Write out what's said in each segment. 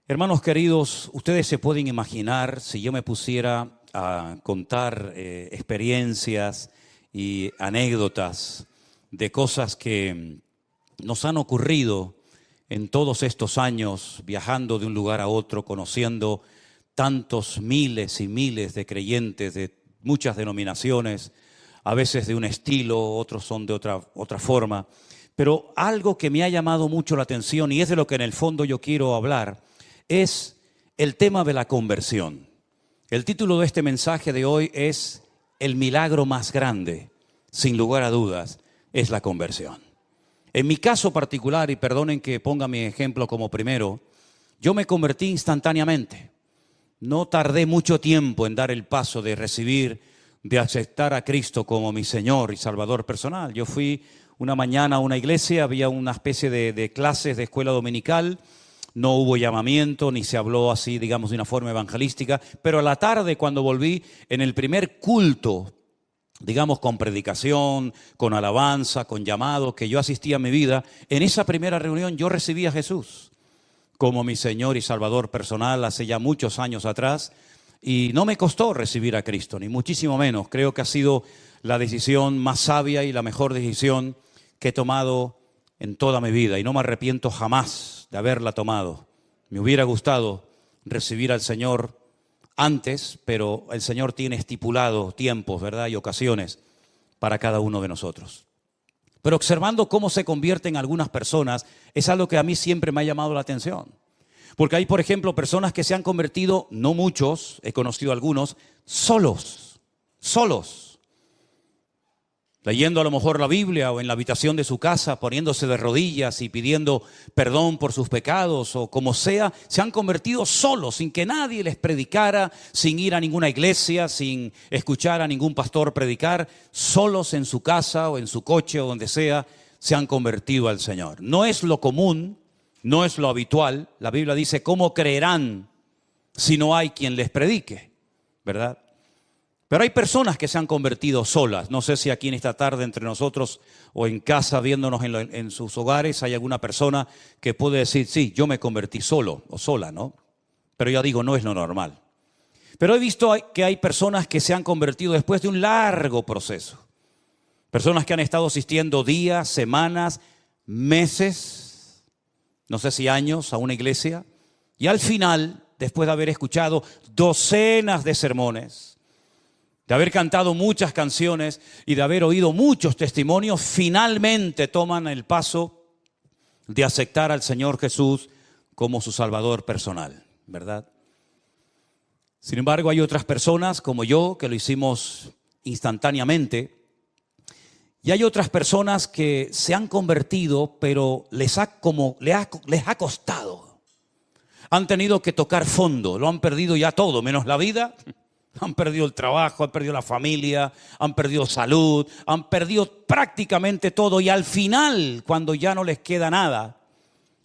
Hermanos queridos, ustedes se pueden imaginar si yo me pusiera a contar experiencias y anécdotas de cosas que nos han ocurrido en todos estos años, viajando de un lugar a otro, conociendo tantos miles y miles de creyentes de muchas denominaciones, a veces de un estilo, otros son de otra forma. Pero algo que me ha llamado mucho la atención, y es de lo que en el fondo yo quiero hablar, es el tema de la conversión. El título de este mensaje de hoy es El milagro más grande, sin lugar a dudas, es la conversión. En mi caso particular, y perdonen que ponga mi ejemplo como primero, yo me convertí instantáneamente. No tardé mucho tiempo en dar el paso de recibir, de aceptar a Cristo como mi Señor y Salvador personal. Yo fui una mañana a una iglesia, había una especie de clases de escuela dominical. No hubo llamamiento, ni se habló así, digamos, de una forma evangelística. Pero a la tarde, cuando volví, en el primer culto, digamos, con predicación, con alabanza, con llamado, que yo asistí a mi vida, en esa primera reunión yo recibí a Jesús como mi Señor y Salvador personal hace ya muchos años atrás. Y no me costó recibir a Cristo, ni muchísimo menos. Creo que ha sido la decisión más sabia y la mejor decisión que he tomado en toda mi vida. Y no me arrepiento jamás de haberla tomado. Me hubiera gustado recibir al Señor antes, pero el Señor tiene estipulado tiempos, ¿verdad? Y ocasiones para cada uno de nosotros. Pero observando cómo se convierten algunas personas, es algo que a mí siempre me ha llamado la atención. Porque hay, por ejemplo, personas que se han convertido, no muchos, he conocido algunos, solos. Leyendo a lo mejor la Biblia o en la habitación de su casa, poniéndose de rodillas y pidiendo perdón por sus pecados o como sea, se han convertido solos, sin que nadie les predicara, sin ir a ninguna iglesia, sin escuchar a ningún pastor predicar, solos en su casa o en su coche o donde sea, se han convertido al Señor. No es lo común, no es lo habitual. La Biblia dice, ¿cómo creerán si no hay quien les predique? ¿Verdad? Pero hay personas que se han convertido solas. No sé si aquí en esta tarde entre nosotros o en casa viéndonos en sus hogares hay alguna persona que puede decir, sí, yo me convertí solo o sola, ¿no? Pero ya digo, no es lo normal. Pero he visto que hay personas que se han convertido después de un largo proceso. Personas que han estado asistiendo días, semanas, meses, no sé si años a una iglesia. Y al final, después de haber escuchado docenas de sermones, de haber cantado muchas canciones y de haber oído muchos testimonios, finalmente toman el paso de aceptar al Señor Jesús como su Salvador personal, ¿verdad? Sin embargo, hay otras personas como yo que lo hicimos instantáneamente y hay otras personas que se han convertido, pero les ha costado. Han tenido que tocar fondo, lo han perdido ya todo, menos la vida. Han perdido el trabajo, han perdido la familia, han perdido salud, han perdido prácticamente todo. Y al final, cuando ya no les queda nada,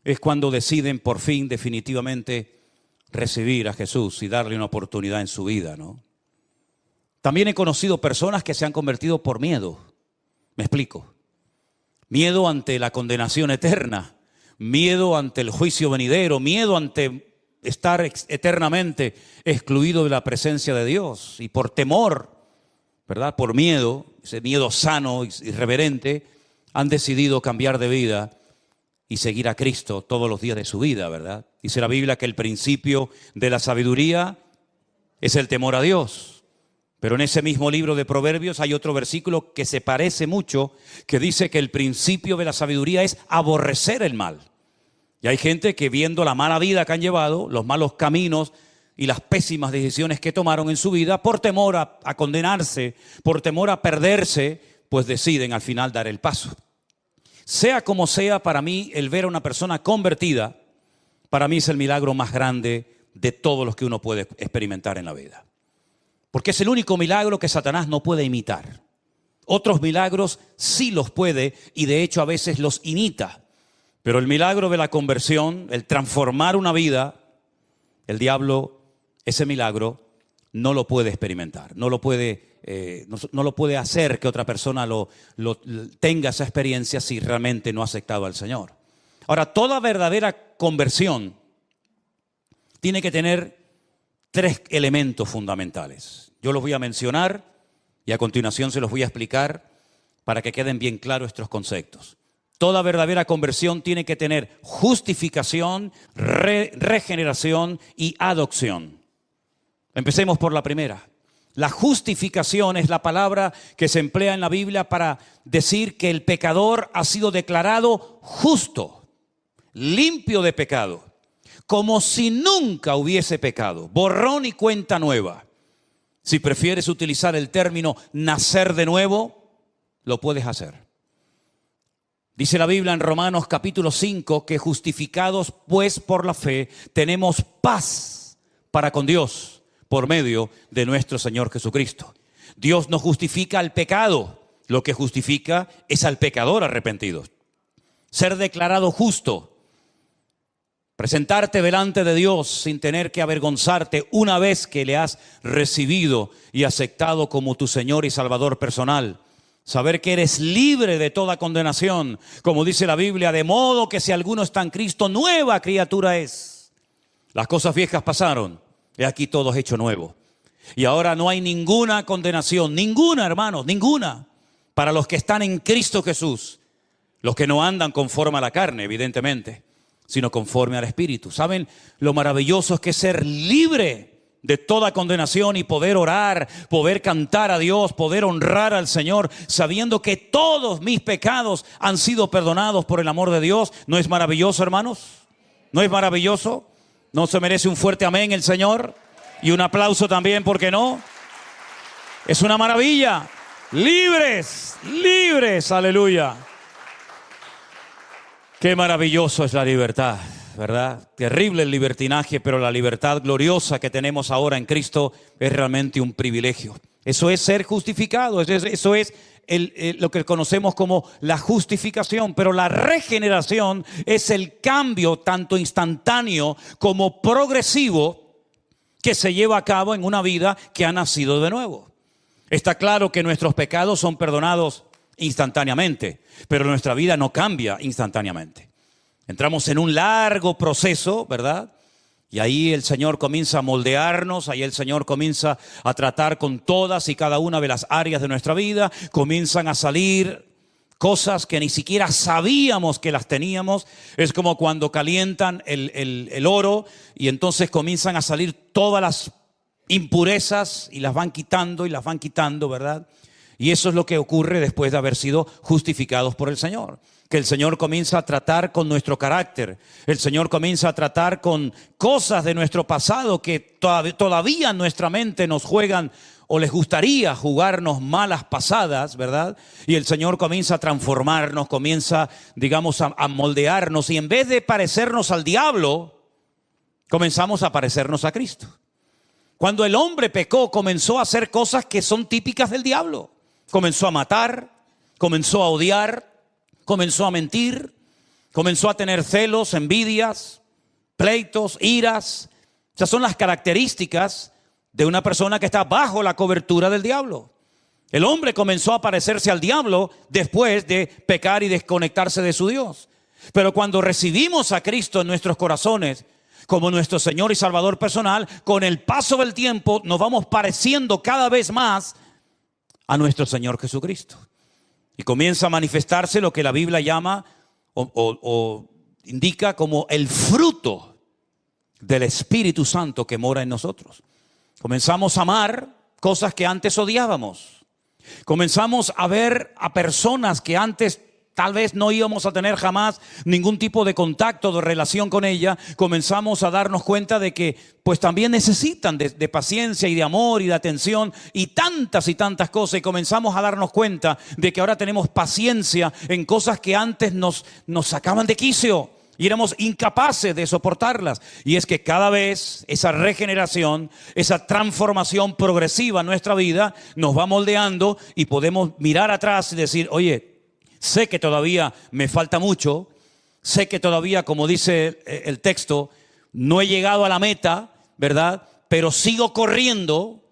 es cuando deciden por fin definitivamente recibir a Jesús y darle una oportunidad en su vida, ¿no? También he conocido personas que se han convertido por miedo. Me explico. Miedo ante la condenación eterna, miedo ante el juicio venidero, miedo ante estar eternamente excluido de la presencia de Dios. Y por temor, ¿verdad? Por miedo, ese miedo sano y reverente, han decidido cambiar de vida y seguir a Cristo todos los días de su vida, ¿verdad? Dice la Biblia que el principio de la sabiduría es el temor a Dios. Pero en ese mismo libro de Proverbios hay otro versículo que se parece mucho, que dice que el principio de la sabiduría es aborrecer el mal. Y hay gente que viendo la mala vida que han llevado, los malos caminos y las pésimas decisiones que tomaron en su vida, por temor a condenarse, por temor a perderse, pues deciden al final dar el paso. Sea como sea, para mí el ver a una persona convertida, para mí es el milagro más grande de todos los que uno puede experimentar en la vida. Porque es el único milagro que Satanás no puede imitar. Otros milagros sí los puede y de hecho a veces los imita. Pero el milagro de la conversión, el transformar una vida, el diablo, ese milagro, no lo puede experimentar. No lo puede hacer que otra persona tenga esa experiencia si realmente no ha aceptado al Señor. Ahora, toda verdadera conversión tiene que tener 3 elementos fundamentales. Yo los voy a mencionar y a continuación se los voy a explicar para que queden bien claros estos conceptos. Toda verdadera conversión tiene que tener justificación, regeneración y adopción. Empecemos por la primera. La justificación es la palabra que se emplea en la Biblia para decir que el pecador ha sido declarado justo, limpio de pecado, como si nunca hubiese pecado, borrón y cuenta nueva. Si prefieres utilizar el término nacer de nuevo, lo puedes hacer. Dice la Biblia en Romanos capítulo 5 que justificados pues por la fe tenemos paz para con Dios por medio de nuestro Señor Jesucristo. Dios no justifica al pecado, lo que justifica es al pecador arrepentido. Ser declarado justo, presentarte delante de Dios sin tener que avergonzarte una vez que le has recibido y aceptado como tu Señor y Salvador personal. Saber que eres libre de toda condenación, como dice la Biblia, de modo que si alguno está en Cristo, nueva criatura es. Las cosas viejas pasaron, he aquí todo es hecho nuevo. Y ahora no hay ninguna condenación, ninguna, hermanos, ninguna, para los que están en Cristo Jesús. Los que no andan conforme a la carne, evidentemente, sino conforme al Espíritu. ¿Saben lo maravilloso es que ser libre de toda condenación y poder orar, poder cantar a Dios, poder honrar al Señor, sabiendo que todos mis pecados han sido perdonados por el amor de Dios? ¿No es maravilloso, hermanos? ¿No es maravilloso? ¿No se merece un fuerte amén el Señor? Y un aplauso también, ¿por qué no? Es una maravilla. Libres, libres, aleluya. Qué maravilloso es la libertad, ¿verdad? Terrible el libertinaje, pero la libertad gloriosa que tenemos ahora en Cristo es realmente un privilegio. Eso es ser justificado, eso es lo que conocemos como la justificación. Pero la regeneración es el cambio tanto instantáneo como progresivo que se lleva a cabo en una vida que ha nacido de nuevo. Está claro que nuestros pecados son perdonados instantáneamente, pero nuestra vida no cambia instantáneamente. Entramos en un largo proceso, ¿verdad? Y ahí el Señor comienza a moldearnos, ahí el Señor comienza a tratar con todas y cada una de las áreas de nuestra vida. Comienzan a salir cosas que ni siquiera sabíamos que las teníamos. Es como cuando calientan el oro y entonces comienzan a salir todas las impurezas y las van quitando, ¿verdad? Y eso es lo que ocurre después de haber sido justificados por el Señor. Que el Señor comienza a tratar con nuestro carácter. El Señor comienza a tratar con cosas de nuestro pasado que todavía en nuestra mente nos juegan o les gustaría jugarnos malas pasadas, ¿verdad? Y el Señor comienza a transformarnos, comienza, digamos, a moldearnos. Y en vez de parecernos al diablo, comenzamos a parecernos a Cristo. Cuando el hombre pecó, comenzó a hacer cosas que son típicas del diablo. Comenzó a matar, comenzó a odiar, comenzó a mentir, comenzó a tener celos, envidias, pleitos, iras. Esas son las características de una persona que está bajo la cobertura del diablo. El hombre comenzó a parecerse al diablo después de pecar y desconectarse de su Dios. Pero cuando recibimos a Cristo en nuestros corazones como nuestro Señor y Salvador personal, con el paso del tiempo nos vamos pareciendo cada vez más a nuestro Señor Jesucristo. Y comienza a manifestarse lo que la Biblia llama o indica como el fruto del Espíritu Santo que mora en nosotros. Comenzamos a amar cosas que antes odiábamos. Comenzamos a ver a personas que antes tal vez no íbamos a tener jamás ningún tipo de contacto, de relación con ella. Comenzamos a darnos cuenta de que pues también necesitan de paciencia y de amor y de atención y tantas cosas. Y comenzamos a darnos cuenta de que ahora tenemos paciencia en cosas que antes nos sacaban de quicio y éramos incapaces de soportarlas. Y es que cada vez esa regeneración, esa transformación progresiva en nuestra vida nos va moldeando y podemos mirar atrás y decir, oye, sé que todavía me falta mucho, sé que todavía, como dice el texto, no he llegado a la meta, ¿verdad? Pero sigo corriendo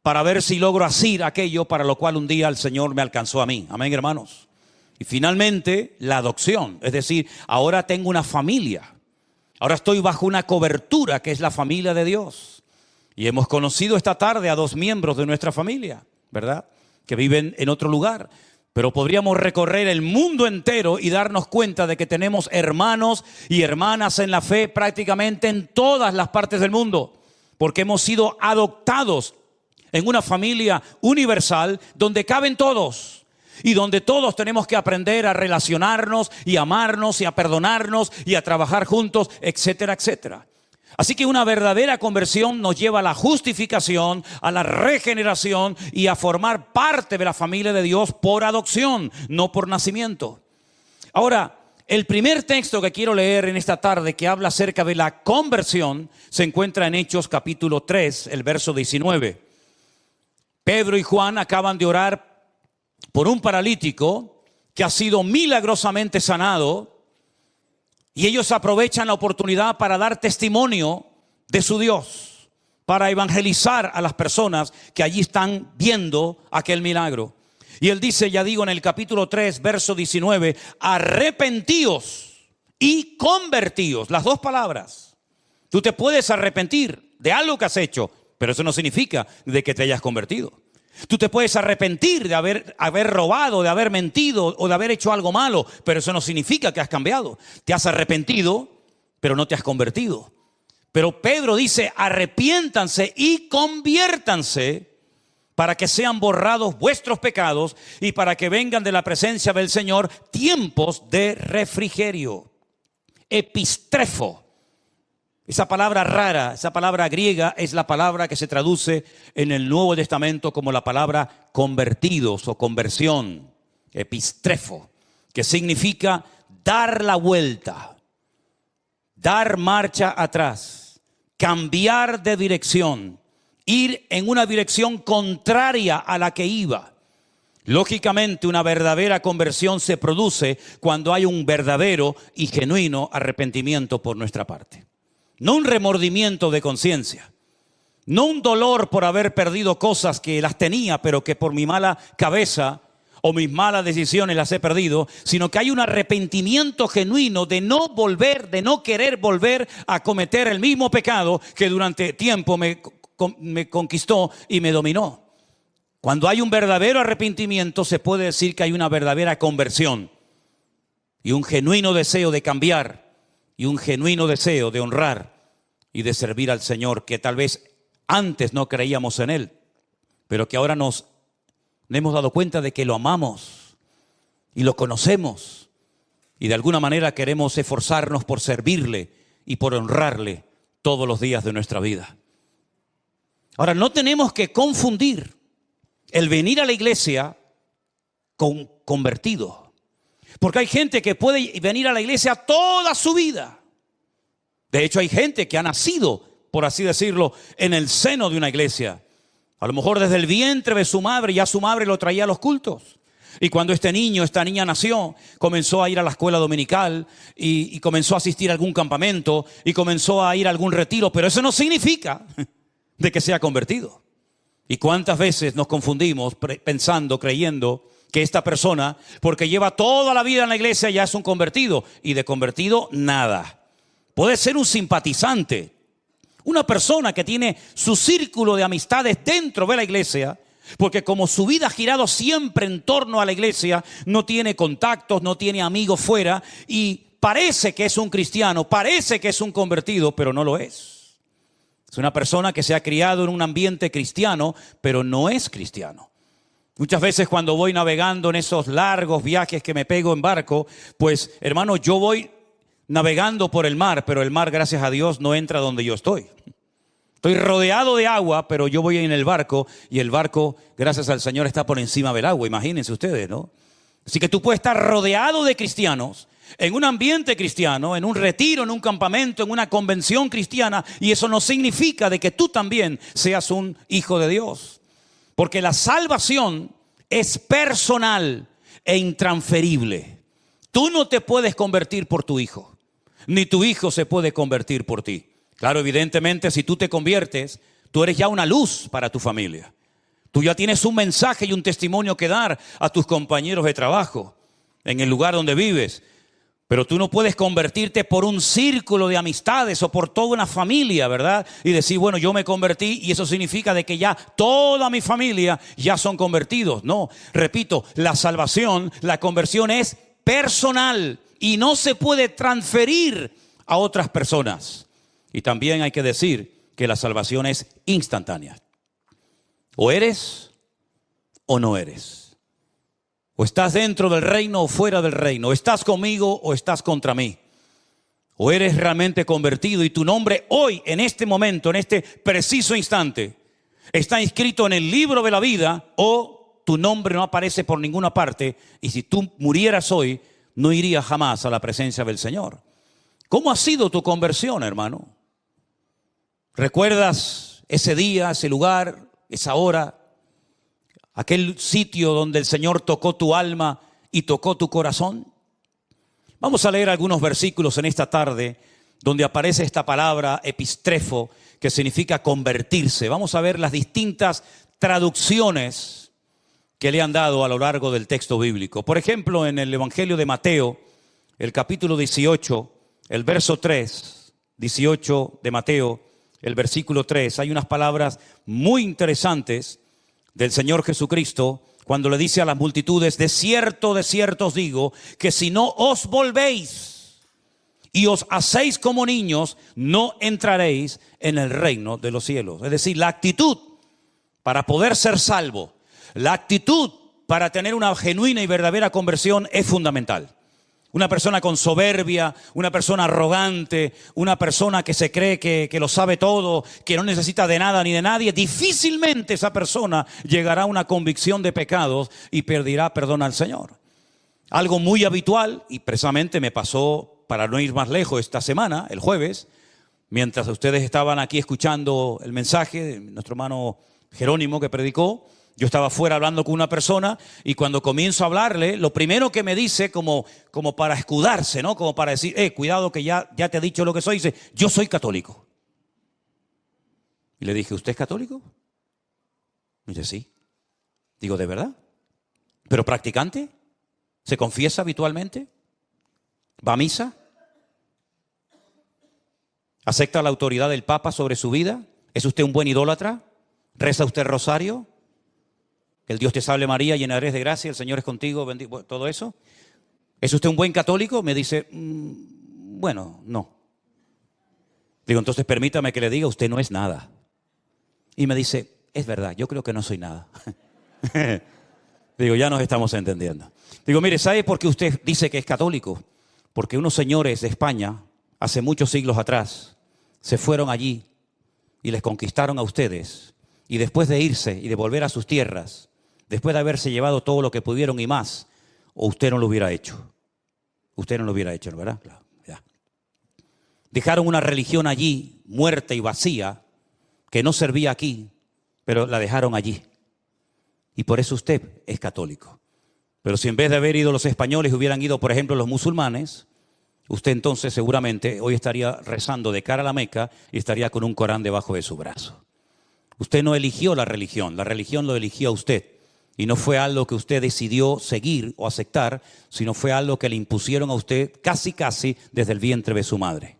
para ver si logro hacer aquello para lo cual un día el Señor me alcanzó a mí. Amén, hermanos. Y finalmente, la adopción. Es decir, ahora tengo una familia. Ahora estoy bajo una cobertura que es la familia de Dios. Y hemos conocido esta tarde a 2 miembros de nuestra familia, ¿verdad? Que viven en otro lugar. Pero podríamos recorrer el mundo entero y darnos cuenta de que tenemos hermanos y hermanas en la fe prácticamente en todas las partes del mundo. Porque hemos sido adoptados en una familia universal donde caben todos. Y donde todos tenemos que aprender a relacionarnos y amarnos y a perdonarnos y a trabajar juntos, etcétera, etcétera. Así que una verdadera conversión nos lleva a la justificación, a la regeneración y a formar parte de la familia de Dios por adopción, no por nacimiento. Ahora, el primer texto que quiero leer en esta tarde que habla acerca de la conversión se encuentra en Hechos capítulo 3, el verso 19. Pedro y Juan acaban de orar por un paralítico que ha sido milagrosamente sanado, y ellos aprovechan la oportunidad para dar testimonio de su Dios, para evangelizar a las personas que allí están viendo aquel milagro. Y él dice, ya digo, en el capítulo 3, verso 19, arrepentíos y convertíos, las 2 palabras. Tú te puedes arrepentir de algo que has hecho, pero eso no significa de que te hayas convertido. Tú te puedes arrepentir de haber robado, de haber mentido o de haber hecho algo malo, pero eso no significa que has cambiado. Te has arrepentido, pero no te has convertido. Pero Pedro dice, arrepiéntanse y conviértanse para que sean borrados vuestros pecados y para que vengan de la presencia del Señor tiempos de refrigerio. Epistrefo. Esa palabra rara, esa palabra griega es la palabra que se traduce en el Nuevo Testamento como la palabra convertidos o conversión, epistrefo, que significa dar la vuelta, dar marcha atrás, cambiar de dirección, ir en una dirección contraria a la que iba. Lógicamente, una verdadera conversión se produce cuando hay un verdadero y genuino arrepentimiento por nuestra parte. No un remordimiento de conciencia, no un dolor por haber perdido cosas que las tenía, pero que por mi mala cabeza o mis malas decisiones las he perdido, sino que hay un arrepentimiento genuino de no volver, de no querer volver a cometer el mismo pecado que durante tiempo me conquistó y me dominó. Cuando hay un verdadero arrepentimiento, se puede decir que hay una verdadera conversión y un genuino deseo de cambiar. Y un genuino deseo de honrar y de servir al Señor, que tal vez antes no creíamos en Él, pero que ahora nos hemos dado cuenta de que lo amamos y lo conocemos. Y de alguna manera queremos esforzarnos por servirle y por honrarle todos los días de nuestra vida. Ahora, no tenemos que confundir el venir a la iglesia con convertido. Porque hay gente que puede venir a la iglesia toda su vida. De hecho, hay gente que ha nacido, por así decirlo, en el seno de una iglesia. A lo mejor desde el vientre de su madre, ya su madre lo traía a los cultos. Y cuando este niño, esta niña nació, comenzó a ir a la escuela dominical y comenzó a asistir a algún campamento y comenzó a ir a algún retiro. Pero eso no significa de que sea convertido. ¿Y cuántas veces nos confundimos pensando, creyendo que esta persona, porque lleva toda la vida en la iglesia, ya es un convertido? Y de convertido, nada. Puede ser un simpatizante, una persona que tiene su círculo de amistades dentro de la iglesia, porque como su vida ha girado siempre en torno a la iglesia, no tiene contactos, no tiene amigos fuera, y parece que es un cristiano, parece que es un convertido, pero no lo es. Es una persona que se ha criado en un ambiente cristiano, pero no es cristiano. Muchas veces cuando voy navegando en esos largos viajes que me pego en barco, pues hermano, yo voy navegando por el mar, pero el mar, gracias a Dios, no entra donde yo estoy. Estoy rodeado de agua, pero yo voy en el barco y el barco, gracias al Señor, está por encima del agua. Imagínense ustedes, ¿no? Así que tú puedes estar rodeado de cristianos, en un ambiente cristiano, en un retiro, en un campamento, en una convención cristiana, y eso no significa de que tú también seas un hijo de Dios. Porque la salvación es personal e intransferible. Tú no te puedes convertir por tu hijo, ni tu hijo se puede convertir por ti. Claro, evidentemente, si tú te conviertes, tú eres ya una luz para tu familia. Tú ya tienes un mensaje y un testimonio que dar a tus compañeros de trabajo, en el lugar donde vives. Pero tú no puedes convertirte por un círculo de amistades o por toda una familia, ¿verdad? Y decir, bueno, yo me convertí y eso significa de que ya toda mi familia ya son convertidos. No, repito, la salvación, la conversión es personal y no se puede transferir a otras personas. Y también hay que decir que la salvación es instantánea. O eres o no eres. O estás dentro del reino o fuera del reino. O estás conmigo o estás contra mí. O eres realmente convertido y tu nombre hoy, en este momento, en este preciso instante, está inscrito en el libro de la vida, o tu nombre no aparece por ninguna parte. Y si tú murieras hoy, no irías jamás a la presencia del Señor. ¿Cómo ha sido tu conversión, hermano? ¿Recuerdas ese día, ese lugar, esa hora? Aquel sitio donde el Señor tocó tu alma y tocó tu corazón. Vamos a leer algunos versículos en esta tarde donde aparece esta palabra epistrefo, que significa convertirse. Vamos a ver las distintas traducciones que le han dado a lo largo del texto bíblico. Por ejemplo, en el Evangelio de Mateo, el capítulo 18, el verso 3, 18 de Mateo, el versículo 3, hay unas palabras muy interesantes del Señor Jesucristo, cuando le dice a las multitudes, de cierto os digo, que si no os volvéis y os hacéis como niños, no entraréis en el reino de los cielos. Es decir, la actitud para poder ser salvo, la actitud para tener una genuina y verdadera conversión es fundamental. Una persona con soberbia, una persona arrogante, una persona que se cree que lo sabe todo, que no necesita de nada ni de nadie, difícilmente esa persona llegará a una convicción de pecados y pedirá perdón al Señor. Algo muy habitual, y precisamente me pasó, para no ir más lejos, esta semana, el jueves, mientras ustedes estaban aquí escuchando el mensaje de nuestro hermano Jerónimo que predicó. Yo estaba fuera hablando con una persona y cuando comienzo a hablarle, lo primero que me dice como para escudarse, ¿no? Como para decir, cuidado que ya te he dicho lo que soy, dice, yo soy católico. Y le dije, ¿usted es católico? Y dice, sí. Digo, ¿de verdad? ¿Pero practicante? ¿Se confiesa habitualmente? ¿Va a misa? ¿Acepta la autoridad del Papa sobre su vida? ¿Es usted un buen idólatra? ¿Reza usted el rosario? Que el Dios te salve María, llena eres de gracia, el Señor es contigo, bendito, todo eso. ¿Es usted un buen católico? Me dice, bueno, no. Digo, entonces permítame que le diga, usted no es nada. Y me dice, es verdad, yo creo que no soy nada. Digo, ya nos estamos entendiendo. Digo, mire, ¿sabe por qué usted dice que es católico? Porque unos señores de España, hace muchos siglos atrás, se fueron allí y les conquistaron a ustedes. Y después de irse y de volver a sus tierras, después de haberse llevado todo lo que pudieron y más, o usted no lo hubiera hecho. Usted no lo hubiera hecho, ¿verdad? Claro, ya. Dejaron una religión allí, muerta y vacía, que no servía aquí, pero la dejaron allí. Y por eso usted es católico. Pero si en vez de haber ido los españoles hubieran ido, por ejemplo, los musulmanes, usted entonces seguramente hoy estaría rezando de cara a la Meca y estaría con un Corán debajo de su brazo. Usted no eligió la religión lo eligió a usted. Y no fue algo que usted decidió seguir o aceptar, sino fue algo que le impusieron a usted casi desde el vientre de su madre.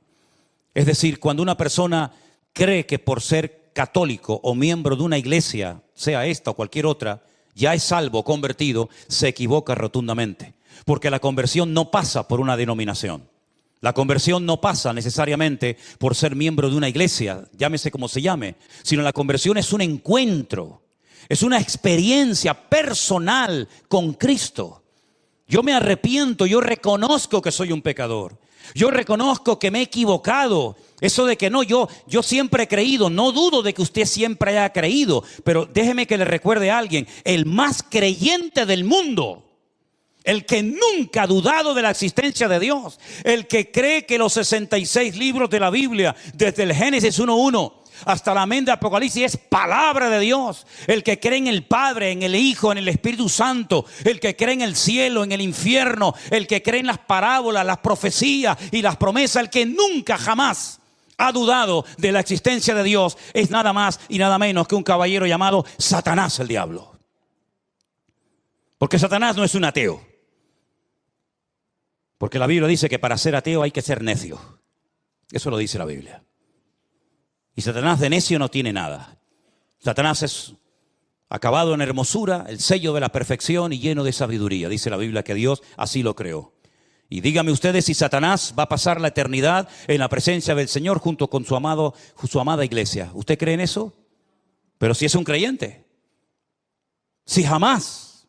Es decir, cuando una persona cree que por ser católico o miembro de una iglesia, sea esta o cualquier otra, ya es salvo, convertido, se equivoca rotundamente. Porque la conversión no pasa por una denominación. La conversión no pasa necesariamente por ser miembro de una iglesia, llámese como se llame, sino la conversión es un encuentro, es una experiencia personal con Cristo. Yo me arrepiento, yo reconozco que soy un pecador, yo reconozco que me he equivocado. Eso de que no, yo siempre he creído, no dudo de que usted siempre haya creído, pero déjeme que le recuerde a alguien, el más creyente del mundo, el que nunca ha dudado de la existencia de Dios, el que cree que los 66 libros de la Biblia, desde el Génesis 1:1 hasta la amén de Apocalipsis, es palabra de Dios, el que cree en el Padre, en el Hijo, en el Espíritu Santo, el que cree en el cielo, en el infierno, el que cree en las parábolas, las profecías y las promesas, el que nunca jamás ha dudado de la existencia de Dios, es nada más y nada menos que un caballero llamado Satanás, el diablo. Porque Satanás no es un ateo. Porque la Biblia dice que para ser ateo hay que ser necio. Eso lo dice la Biblia. Y Satanás de necio no tiene nada. Satanás es acabado en hermosura, el sello de la perfección y lleno de sabiduría. Dice la Biblia que Dios así lo creó. Y díganme ustedes si Satanás va a pasar la eternidad en la presencia del Señor junto con su amada iglesia. ¿Usted cree en eso? Pero si es un creyente. Si jamás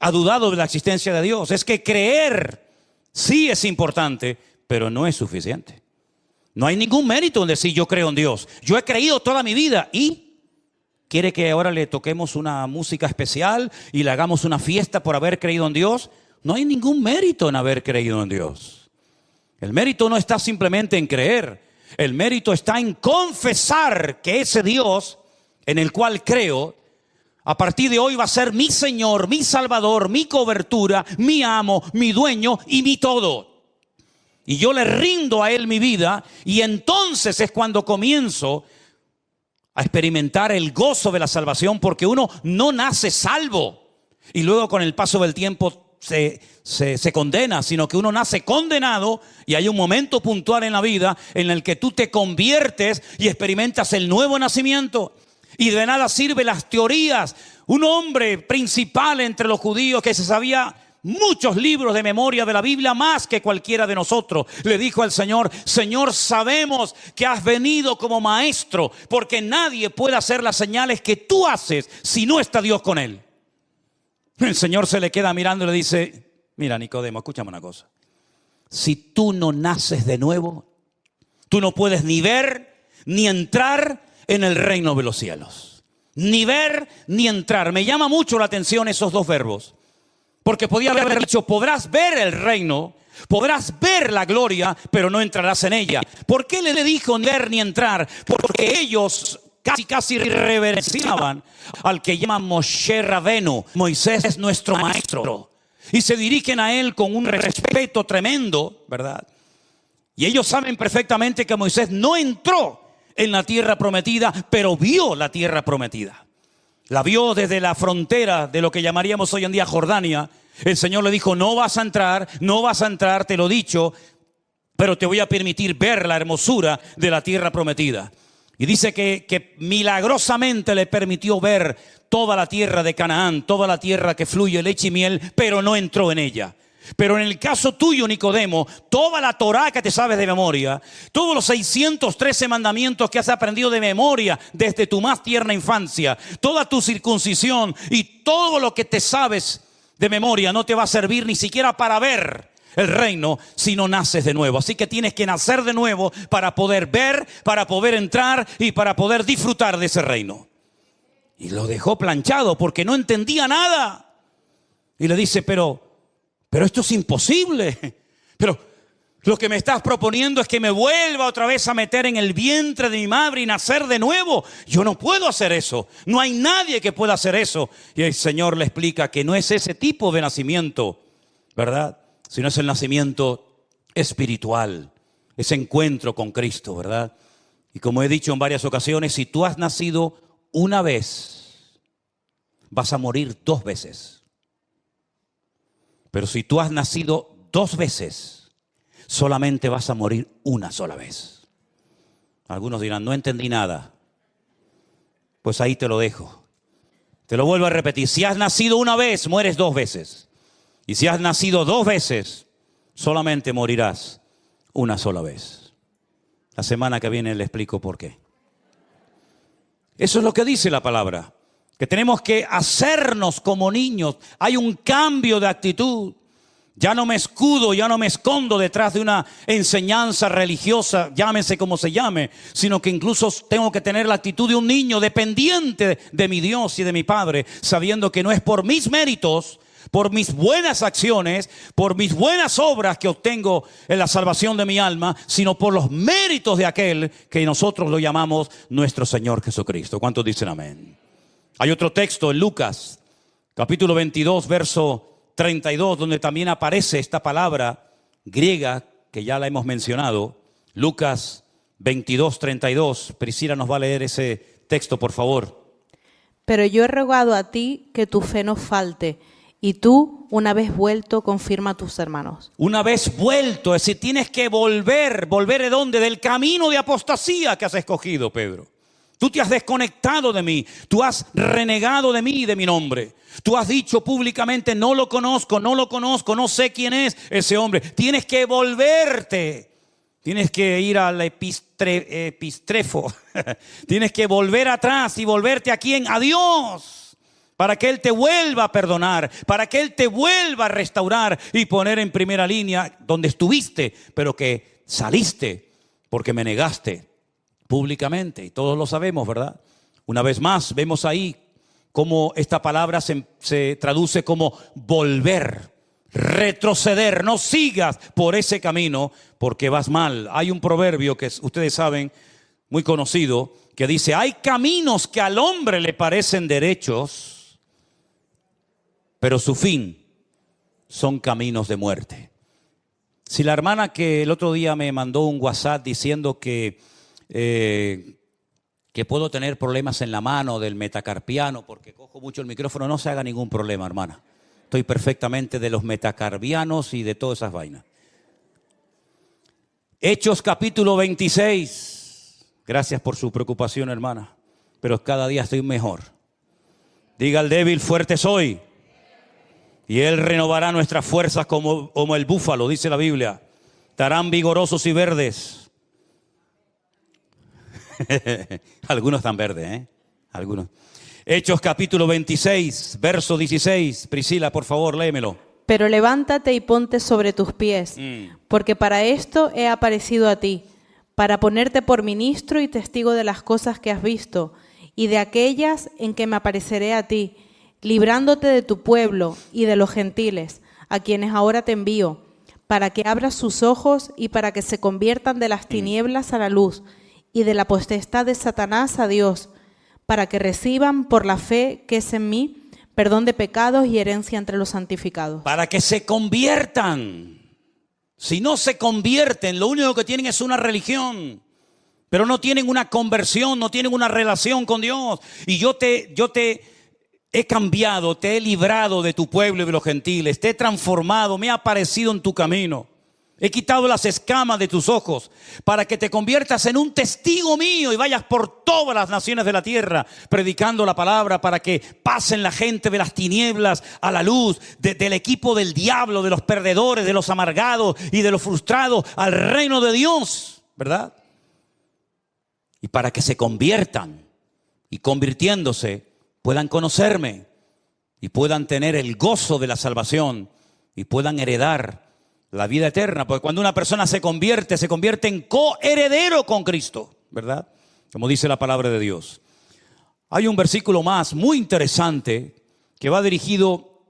ha dudado de la existencia de Dios. Es que creer sí es importante, pero no es suficiente. No hay ningún mérito en decir yo creo en Dios. Yo he creído toda mi vida y... ¿quiere que ahora le toquemos una música especial y le hagamos una fiesta por haber creído en Dios? No hay ningún mérito en haber creído en Dios. El mérito no está simplemente en creer. El mérito está en confesar que ese Dios en el cual creo, a partir de hoy va a ser mi Señor, mi Salvador, mi cobertura, mi amo, mi dueño y mi todo. Y yo le rindo a Él mi vida y entonces es cuando comienzo a experimentar el gozo de la salvación, porque uno no nace salvo y luego con el paso del tiempo se condena, sino que uno nace condenado y hay un momento puntual en la vida en el que tú te conviertes y experimentas el nuevo nacimiento. Y de nada sirven las teorías. Un hombre principal entre los judíos que se sabía muchos libros de memoria de la Biblia, más que cualquiera de nosotros, le dijo al Señor: Señor, sabemos que has venido como maestro, porque nadie puede hacer las señales que tú haces si no está Dios con él. El Señor se le queda mirando y le dice: mira, Nicodemo, escúchame una cosa. Si tú no naces de nuevo, tú no puedes ni ver ni entrar en el reino de los cielos. Ni ver ni entrar. Me llama mucho la atención esos dos verbos. Porque podía haber dicho: podrás ver el reino, podrás ver la gloria, pero no entrarás en ella. ¿Por qué le dijo ni ver ni entrar? Porque ellos casi reverenciaban al que llaman Moshe Rabenu. Moisés es nuestro maestro. Y se dirigen a él con un respeto tremendo, ¿verdad? Y ellos saben perfectamente que Moisés no entró en la tierra prometida, pero vio la tierra prometida. La vio desde la frontera de lo que llamaríamos hoy en día Jordania. El Señor le dijo: no vas a entrar, te lo he dicho, pero te voy a permitir ver la hermosura de la tierra prometida. Y dice que milagrosamente le permitió ver toda la tierra de Canaán, toda la tierra que fluye leche y miel, pero no entró en ella. Pero en el caso tuyo, Nicodemo, toda la Torá que te sabes de memoria, todos los 613 mandamientos que has aprendido de memoria desde tu más tierna infancia, toda tu circuncisión y todo lo que te sabes de memoria no te va a servir ni siquiera para ver el reino si no naces de nuevo. Así que tienes que nacer de nuevo para poder ver, para poder entrar y para poder disfrutar de ese reino. Y lo dejó planchado porque no entendía nada. Y le dice: pero esto es imposible. Pero lo que me estás proponiendo es que me vuelva otra vez a meter en el vientre de mi madre y nacer de nuevo. Yo no puedo hacer eso. No hay nadie que pueda hacer eso. Y el Señor le explica que no es ese tipo de nacimiento, ¿verdad? Sino es el nacimiento espiritual, ese encuentro con Cristo, ¿verdad? Y como he dicho en varias ocasiones, si tú has nacido una vez, vas a morir 2 veces. Pero si tú has nacido 2 veces, solamente vas a morir una sola vez. Algunos dirán: no entendí nada. Pues ahí te lo dejo. Te lo vuelvo a repetir: si has nacido una vez, mueres 2 veces. Y si has nacido 2 veces, solamente morirás una sola vez. La semana que viene le explico por qué. Eso es lo que dice la palabra. Que tenemos que hacernos como niños. Hay un cambio de actitud. Ya no me escudo, ya no me escondo detrás de una enseñanza religiosa, llámese como se llame, sino que incluso tengo que tener la actitud de un niño dependiente de mi Dios y de mi Padre, sabiendo que no es por mis méritos, por mis buenas acciones, por mis buenas obras que obtengo en la salvación de mi alma, sino por los méritos de aquel que nosotros lo llamamos nuestro Señor Jesucristo. ¿Cuántos dicen amén? Hay otro texto en Lucas, capítulo 22, verso 32, donde también aparece esta palabra griega que ya la hemos mencionado. Lucas 22, 32. Priscila nos va a leer ese texto, por favor. Pero yo he rogado a ti que tu fe no falte, Y tú, una vez vuelto, confirma a tus hermanos. Una vez vuelto, es decir, tienes que volver. ¿Volver de dónde? Del camino de apostasía que has escogido, Pedro. Tú te has desconectado de mí, tú has renegado de mí y de mi nombre. Tú has dicho públicamente, no lo conozco, no sé quién es ese hombre. Tienes que volverte, tienes que ir al epistrefo, tienes que volver atrás y volverte a quién, a Dios, para que Él te vuelva a perdonar, para que Él te vuelva a restaurar y poner en primera línea donde estuviste, pero que saliste porque me negaste públicamente, y todos lo sabemos, ¿verdad? Una vez más, vemos ahí cómo esta palabra se traduce como volver, retroceder. No sigas por ese camino porque vas mal. Hay un proverbio que ustedes saben, muy conocido, que dice, hay caminos que al hombre le parecen derechos, pero su fin son caminos de muerte. Si la hermana que el otro día me mandó un WhatsApp diciendo que puedo tener problemas en la mano del metacarpiano porque cojo mucho el micrófono, no se haga ningún problema, hermana. Estoy perfectamente de los metacarpianos y de todas esas vainas. Hechos capítulo 26. Gracias por su preocupación, hermana, pero cada día estoy mejor. Diga al débil, fuerte soy, y Él renovará nuestras fuerzas como el búfalo, dice la Biblia. Estarán vigorosos y verdes. Algunos están verdes, Algunos. Hechos capítulo 26, verso 16. Priscila, por favor, léemelo. Pero levántate y ponte sobre tus pies, porque para esto he aparecido a ti, para ponerte por ministro y testigo de las cosas que has visto, y de aquellas en que me apareceré a ti, librándote de tu pueblo y de los gentiles, a quienes ahora te envío, para que abras sus ojos y para que se conviertan de las tinieblas a la luz, y de la potestad de Satanás a Dios, para que reciban por la fe que es en mí, perdón de pecados y herencia entre los santificados. Para que se conviertan. Si no se convierten, lo único que tienen es una religión, pero no tienen una conversión, no tienen una relación con Dios. Y yo te he cambiado, te he librado de tu pueblo y de los gentiles, te he transformado, me he aparecido en tu camino. He quitado las escamas de tus ojos para que te conviertas en un testigo mío y vayas por todas las naciones de la tierra predicando la palabra, para que pasen la gente de las tinieblas a la luz, del equipo del diablo, de los perdedores, de los amargados y de los frustrados al reino de Dios, ¿verdad? Y para que se conviertan y convirtiéndose puedan conocerme y puedan tener el gozo de la salvación y puedan heredar la vida eterna, porque cuando una persona se convierte en coheredero con Cristo, ¿verdad? Como dice la palabra de Dios. Hay un versículo más muy interesante que va dirigido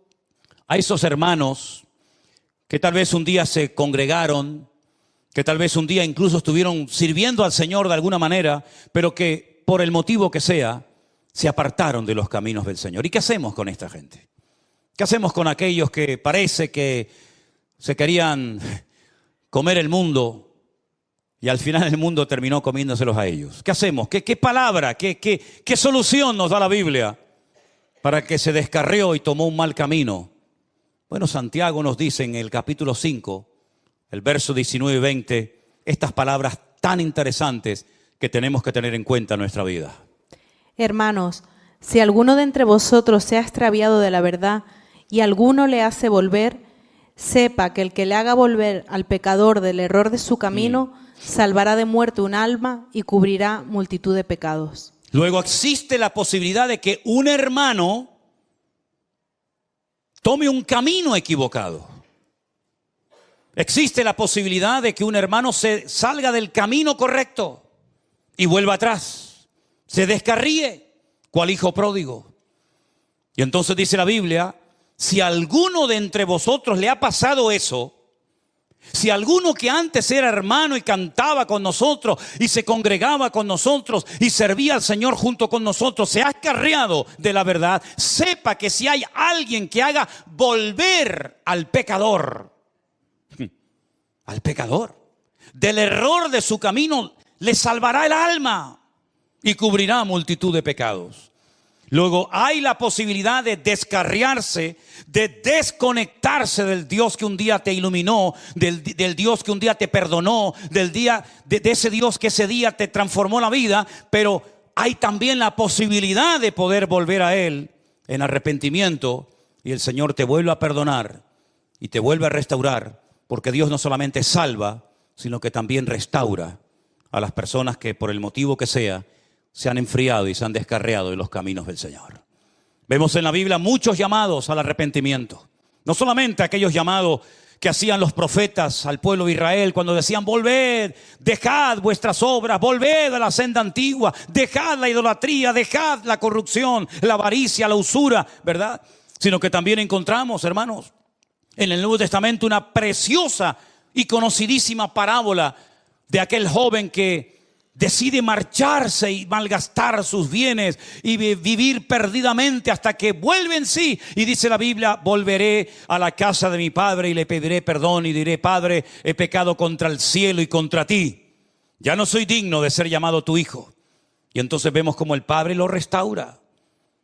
a esos hermanos que tal vez un día se congregaron, que tal vez un día incluso estuvieron sirviendo al Señor de alguna manera, pero que por el motivo que sea, se apartaron de los caminos del Señor. ¿Y qué hacemos con esta gente? ¿Qué hacemos con aquellos que parece que se querían comer el mundo y al final el mundo terminó comiéndoselos a ellos? ¿Qué hacemos? ¿Qué palabra, qué solución nos da la Biblia para que se descarrió y tomó un mal camino? Bueno, Santiago nos dice en el capítulo 5, el verso 19 y 20, estas palabras tan interesantes que tenemos que tener en cuenta en nuestra vida. Hermanos, si alguno de entre vosotros se ha extraviado de la verdad y alguno le hace volver, sepa que el que le haga volver al pecador del error de su camino, salvará de muerte un alma y cubrirá multitud de pecados. Luego existe la posibilidad de que un hermano tome un camino equivocado. Existe la posibilidad de que un hermano se salga del camino correcto y vuelva atrás, se descarríe, cual hijo pródigo. Y entonces dice la Biblia, si a alguno de entre vosotros le ha pasado eso, si alguno que antes era hermano y cantaba con nosotros y se congregaba con nosotros y servía al Señor junto con nosotros, se ha escarriado de la verdad, sepa que si hay alguien que haga volver al pecador, del error de su camino, le salvará el alma y cubrirá multitud de pecados. Luego hay la posibilidad de descarriarse, de desconectarse del Dios que un día te iluminó, del Dios que un día te perdonó, de ese Dios que ese día te transformó la vida. Pero hay también la posibilidad de poder volver a Él en arrepentimiento, y el Señor te vuelve a perdonar y te vuelve a restaurar, porque Dios no solamente salva, sino que también restaura a las personas que por el motivo que sea se han enfriado y se han descarriado de los caminos del Señor. Vemos en la Biblia muchos llamados al arrepentimiento. No solamente aquellos llamados que hacían los profetas al pueblo de Israel cuando decían: volved, dejad vuestras obras, volved a la senda antigua, dejad la idolatría, dejad la corrupción, la avaricia, la usura, ¿verdad? Sino que también encontramos, hermanos, en el Nuevo Testamento una preciosa y conocidísima parábola de aquel joven que decide marcharse y malgastar sus bienes y vivir perdidamente hasta que vuelve en sí. Y dice la Biblia: volveré a la casa de mi padre y le pediré perdón y diré: Padre, he pecado contra el cielo y contra ti. Ya no soy digno de ser llamado tu hijo. Y entonces vemos como el padre lo restaura.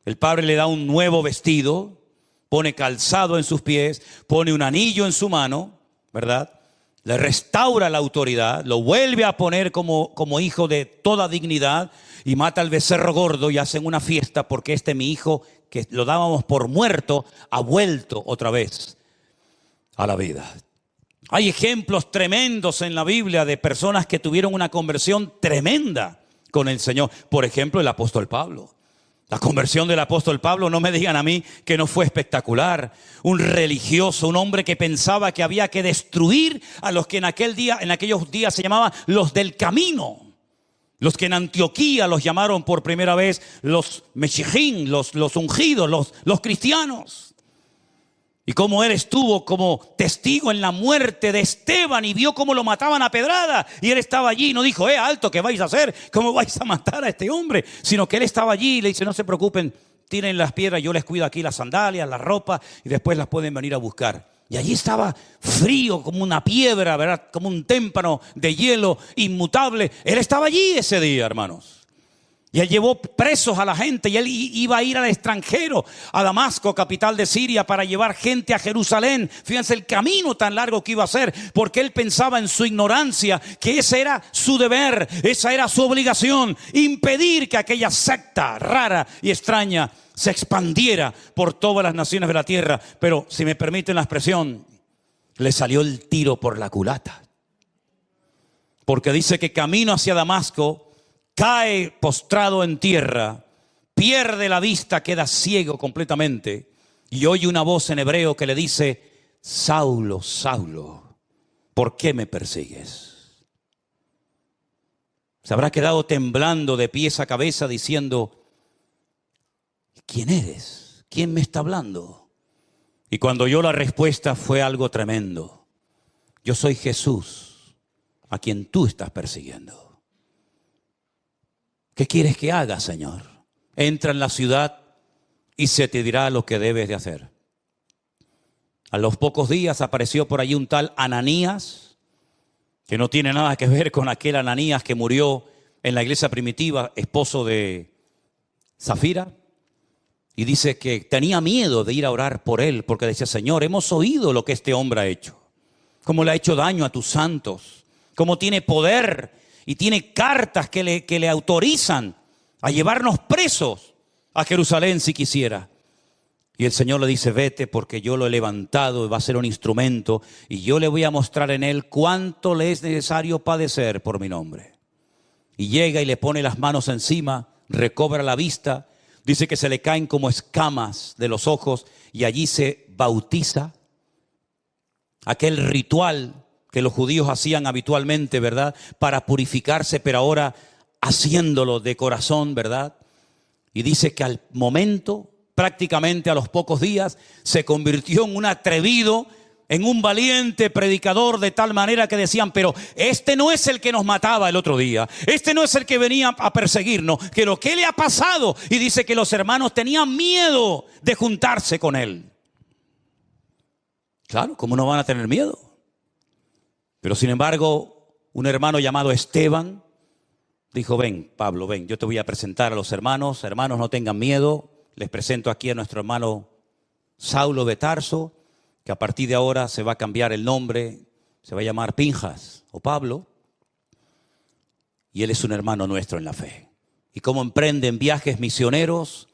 El padre le da un nuevo vestido, pone calzado en sus pies, pone un anillo en su mano, ¿verdad? Le restaura la autoridad, lo vuelve a poner como hijo de toda dignidad, y mata al becerro gordo y hacen una fiesta porque mi hijo, que lo dábamos por muerto, ha vuelto otra vez a la vida. Hay ejemplos tremendos en la Biblia de personas que tuvieron una conversión tremenda con el Señor. Por ejemplo, el apóstol Pablo. La conversión del apóstol Pablo, no me digan a mí que no fue espectacular. Un religioso, un hombre que pensaba que había que destruir a los que en aquellos días se llamaban los del camino. Los que en Antioquía los llamaron por primera vez los Meshijín, los ungidos, los cristianos. Y cómo él estuvo como testigo en la muerte de Esteban y vio cómo lo mataban a pedrada. Y él estaba allí y no dijo: alto, ¿qué vais a hacer? ¿Cómo vais a matar a este hombre? Sino que él estaba allí y le dice: no se preocupen, tiren las piedras, yo les cuido aquí las sandalias, la ropa, y después las pueden venir a buscar. Y allí estaba frío como una piedra, ¿verdad? Como un témpano de hielo inmutable. Él estaba allí ese día, hermanos. Y él llevó presos a la gente, y él iba a ir al extranjero, a Damasco, capital de Siria, para llevar gente a Jerusalén. Fíjense el camino tan largo que iba a hacer, porque él pensaba en su ignorancia que ese era su deber, esa era su obligación: impedir que aquella secta rara y extraña se expandiera por todas las naciones de la tierra. Pero, si me permiten la expresión, le salió el tiro por la culata. Porque dice que camino hacia Damasco cae postrado en tierra, pierde la vista, queda ciego completamente, y oye una voz en hebreo que le dice: Saulo, Saulo, ¿por qué me persigues? Se habrá quedado temblando de pies a cabeza diciendo: ¿quién eres? ¿Quién me está hablando? Y cuando oyó la respuesta fue algo tremendo: yo soy Jesús, a quien tú estás persiguiendo. ¿Qué quieres que haga, Señor? Entra en la ciudad y se te dirá lo que debes de hacer. A los pocos días apareció por allí un tal Ananías, que no tiene nada que ver con aquel Ananías que murió en la iglesia primitiva, esposo de Zafira. Y dice que tenía miedo de ir a orar por él, porque decía: Señor, hemos oído lo que este hombre ha hecho, cómo le ha hecho daño a tus santos, cómo tiene poder y tiene cartas que le autorizan a llevarnos presos a Jerusalén si quisiera. Y el Señor le dice: vete, porque yo lo he levantado, va a ser un instrumento, y yo le voy a mostrar en él cuánto le es necesario padecer por mi nombre. Y llega y le pone las manos encima, recobra la vista, dice que se le caen como escamas de los ojos, y allí se bautiza. Aquel ritual que los judíos hacían habitualmente, ¿verdad?, para purificarse, pero ahora haciéndolo de corazón, ¿verdad? Y dice que al momento, prácticamente a los pocos días, se convirtió en un atrevido, en un valiente predicador, de tal manera que decían: pero este no es el que nos mataba el otro día, este no es el que venía a perseguirnos, que lo que le ha pasado. Y dice que los hermanos tenían miedo de juntarse con él. Claro, ¿cómo no van a tener miedo? Pero sin embargo, un hermano llamado Esteban dijo: ven, Pablo, ven, yo te voy a presentar a los hermanos. Hermanos, no tengan miedo, les presento aquí a nuestro hermano Saulo de Tarso, que a partir de ahora se va a cambiar el nombre, se va a llamar Pinjas o Pablo, y él es un hermano nuestro en la fe. Y cómo emprenden viajes misioneros,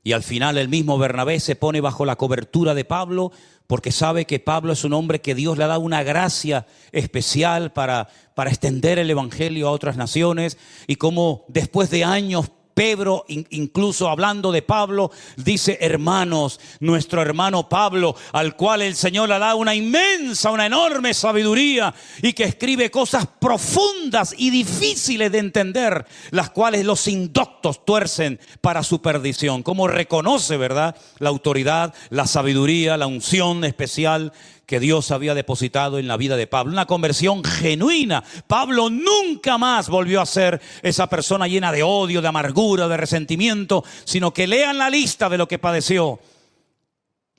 y al final el mismo Bernabé se pone bajo la cobertura de Pablo, porque sabe que Pablo es un hombre que Dios le ha dado una gracia especial para extender el evangelio a otras naciones, y cómo después de años Pedro, incluso hablando de Pablo, dice: hermanos, nuestro hermano Pablo, al cual el Señor le da una inmensa, una enorme sabiduría, y que escribe cosas profundas y difíciles de entender, las cuales los indoctos tuercen para su perdición. Como reconoce, ¿verdad?, la autoridad, la sabiduría, la unción especial que Dios había depositado en la vida de Pablo. Una conversión genuina. Pablo nunca más volvió a ser esa persona llena de odio, de amargura, de resentimiento, sino que lean la lista de lo que padeció: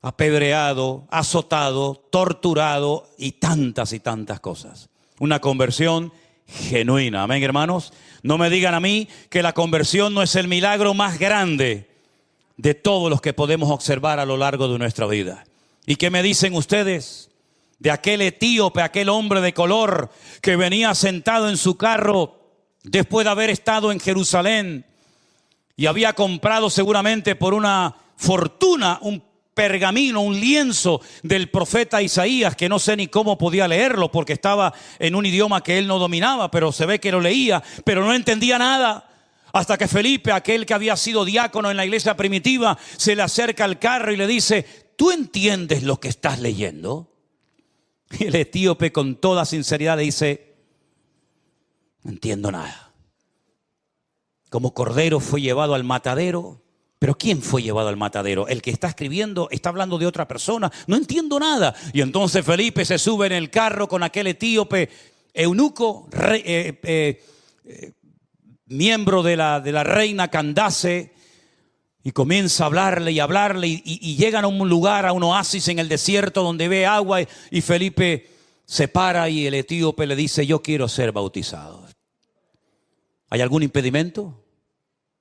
apedreado, azotado, torturado y tantas cosas. Una conversión genuina. Amén, hermanos. No me digan a mí que la conversión no es el milagro más grande de todos los que podemos observar a lo largo de nuestra vida. ¿Y qué me dicen ustedes de aquel etíope, aquel hombre de color que venía sentado en su carro después de haber estado en Jerusalén y había comprado seguramente por una fortuna un pergamino, un lienzo del profeta Isaías, que no sé ni cómo podía leerlo porque estaba en un idioma que él no dominaba, pero se ve que lo leía, pero no entendía nada? Hasta que Felipe, aquel que había sido diácono en la iglesia primitiva, se le acerca al carro y le dice: ¿tú entiendes lo que estás leyendo? Y el etíope, con toda sinceridad, le dice: no entiendo nada. Como cordero fue llevado al matadero. ¿Pero quién fue llevado al matadero? El que está escribiendo está hablando de otra persona. No entiendo nada. Y entonces Felipe se sube en el carro con aquel etíope eunuco, miembro de la reina Candace, y comienza a hablarle y llegan a un lugar, a un oasis en el desierto donde ve agua, y Felipe se para y el etíope le dice: yo quiero ser bautizado. ¿Hay algún impedimento?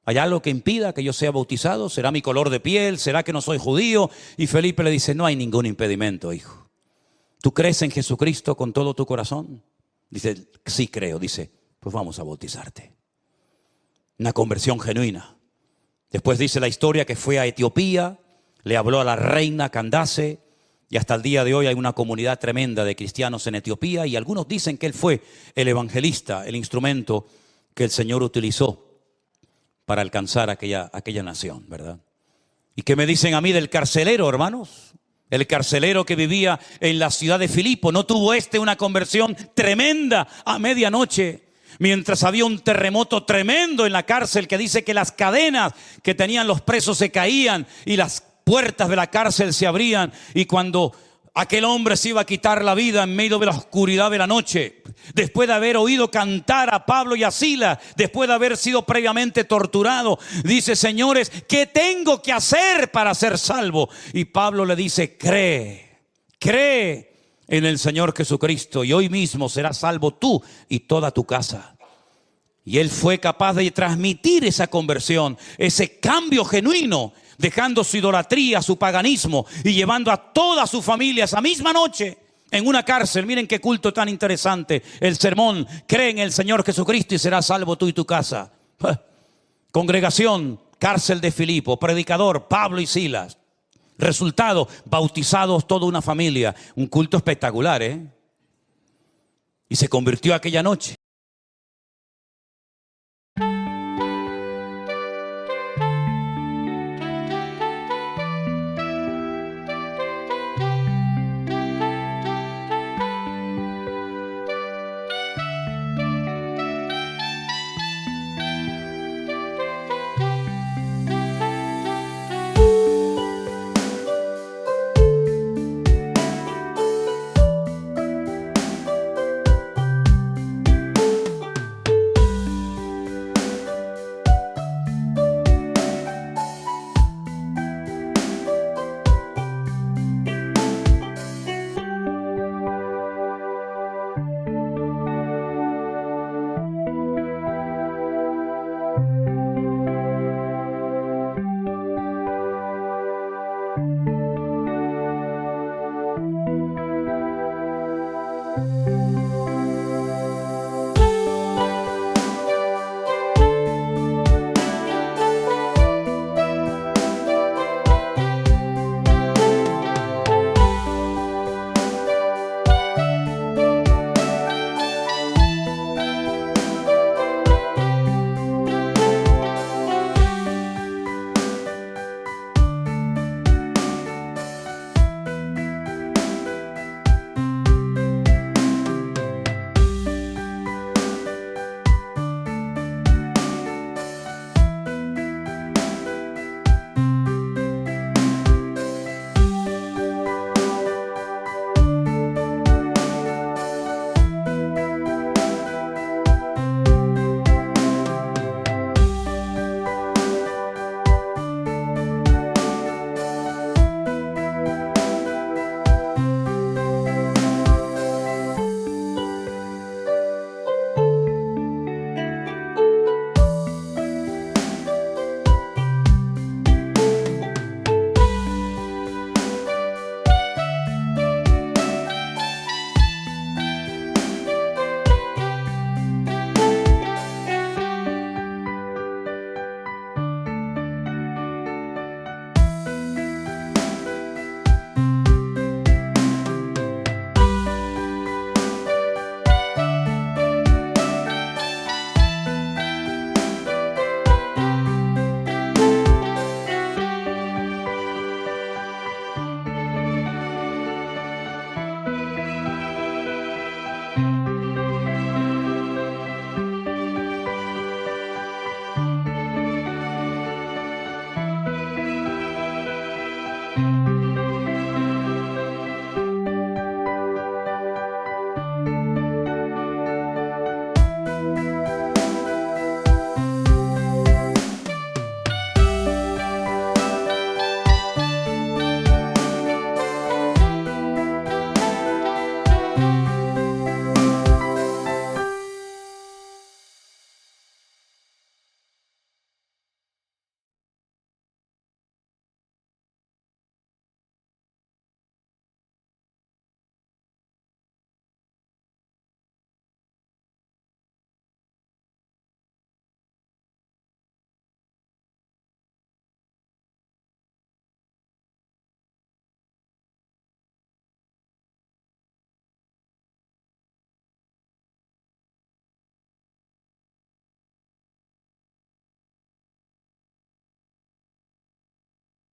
¿Hay algo que impida que yo sea bautizado? ¿Será mi color de piel? ¿Será que no soy judío? Y Felipe le dice: no hay ningún impedimento, hijo. ¿Tú crees en Jesucristo con todo tu corazón? Dice: sí creo. Dice: pues vamos a bautizarte. Una conversión genuina. Después dice la historia que fue a Etiopía, le habló a la reina Candace, y hasta el día de hoy hay una comunidad tremenda de cristianos en Etiopía, y algunos dicen que él fue el evangelista, el instrumento que el Señor utilizó para alcanzar aquella nación, ¿verdad? ¿Y qué me dicen a mí del carcelero, hermanos? El carcelero que vivía en la ciudad de Filipo, ¿no tuvo una conversión tremenda a medianoche? Mientras había un terremoto tremendo en la cárcel que dice que las cadenas que tenían los presos se caían y las puertas de la cárcel se abrían, y cuando aquel hombre se iba a quitar la vida en medio de la oscuridad de la noche, después de haber oído cantar a Pablo y a Silas, después de haber sido previamente torturado, dice: señores, ¿qué tengo que hacer para ser salvo? Y Pablo le dice: cree en el Señor Jesucristo y hoy mismo serás salvo tú y toda tu casa. Y él fue capaz de transmitir esa conversión, ese cambio genuino, dejando su idolatría, su paganismo, y llevando a toda su familia esa misma noche en una cárcel. Miren qué culto tan interesante. El sermón: cree en el Señor Jesucristo y serás salvo tú y tu casa. Congregación, cárcel de Filipo, predicador, Pablo y Silas. Resultado: bautizados toda una familia. Un culto espectacular, ¿eh? Y se convirtió aquella noche.